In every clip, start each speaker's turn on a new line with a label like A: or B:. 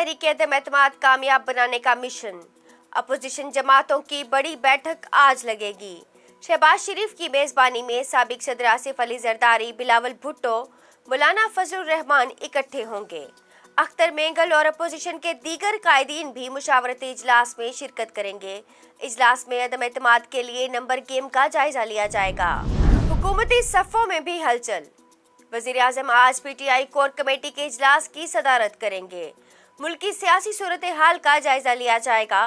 A: Inquiry के अदम एतमाद कामयाब बनाने का मिशन। अपोजिशन जमातों की बड़ी बैठक आज लगेगी। शहबाज शरीफ की मेजबानी में साबिक सदर आसिफ अली जरदारी, बिलावल भुट्टो, मौलाना फजलुर रहमान इकट्ठे होंगे। अख्तर मेंगल और अपोजिशन के दीगर कायदीन भी मुशावरती इजलास में शिरकत करेंगे। इजलास में अदम एतमाद के लिए नंबर गेम का जायजा लिया जाएगा। हुकूमती सफ़ों में भी हलचल। वज़ीर आज़म आज पीटीआई कोर कमेटी के इजलास की सदारत करेंगे। मुल्क की सियासी सूरत हाल का जायजा लिया जाएगा।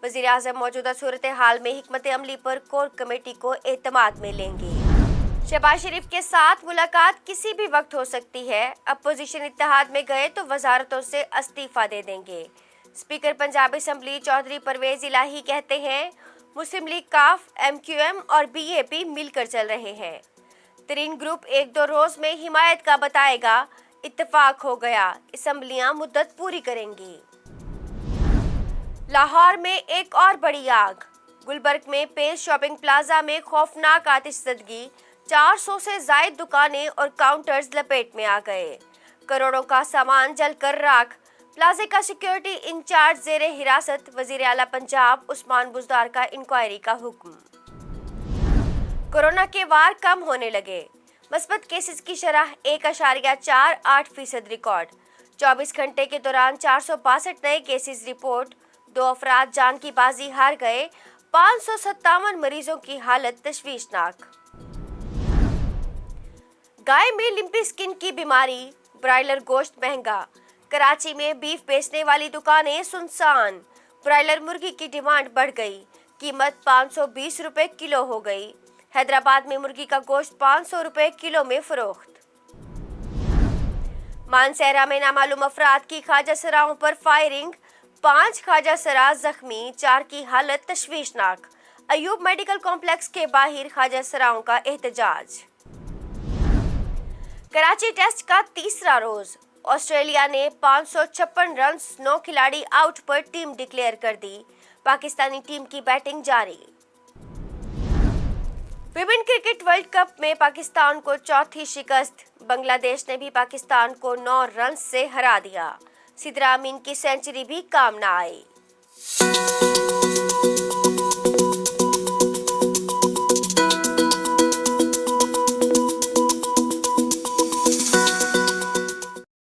A: वज़ीर आज़म मौजूदा सूरत हाल में हिकमत अमली पर कोर कमेटी को एतमाद में लेंगे। शहबाज शरीफ के साथ मुलाकात किसी भी वक्त हो सकती है। अपोजिशन इत्तेहाद में गए तो वजारतों से इस्तीफा दे देंगे। स्पीकर पंजाब असम्बली चौधरी परवेज इलाही कहते हैं, मुस्लिम लीग, काफ, MQM और BAP मिलकर चल रहे हैं। तरीन ग्रुप 1-2 रोज में हिमायत का बताएगा। इत्तेफाक हो गया, असम्बलियां मुद्दत पूरी करेंगी। लाहौर में एक और बड़ी आग। गुलबर्ग में पेश शॉपिंग प्लाजा में खौफनाक आतिशज़दगी। 400 से जायद दुकानें और काउंटर्स लपेट में आ गए। करोड़ों का सामान जलकर राख। प्लाजे का सिक्योरिटी इंचार्ज जेरे हिरासत। वजीर आला पंजाब उस्मान बुज़दार का इंक्वायरी का हुक्म। कोरोना के वार कम होने लगे। मस्बत केसेस की शरह 1.48% रिकॉर्ड। 24 घंटे के दौरान 462 नए केसेस रिपोर्ट। 2 अफराद जान की बाजी हार गए। 557 मरीजों की हालत तशवीशनाक। गाय में लिम्पी स्किन की बीमारी। ब्रायलर गोश्त महंगा। कराची में बीफ बेचने वाली दुकानें सुनसान। ब्रायलर मुर्गी की डिमांड बढ़ गई। कीमत 520 रुपए किलो हो गई। हैदराबाद में मुर्गी का गोश्त 500 रुपए किलो में फरोख्त। मानसहरा में नामालूम अफराद की ख्वाजा सराओं पर फायरिंग। 5 ख्वाजा सरा जख्मी, 4 की हालत तशवीशनाक। अयूब मेडिकल कॉम्प्लेक्स के बाहर ख्वाजा सराओं का एहतजाज। कराची टेस्ट का तीसरा रोज। ऑस्ट्रेलिया ने 556 रन 9 खिलाड़ी आउट पर टीम डिक्लेयर कर दी। पाकिस्तानी टीम की बैटिंग जारी। विमेन क्रिकेट वर्ल्ड कप में पाकिस्तान को चौथी शिकस्त। बांग्लादेश ने भी पाकिस्तान को 9 रन से हरा दिया। सिद्रा अमीन की सेंचुरी भी काम न आई।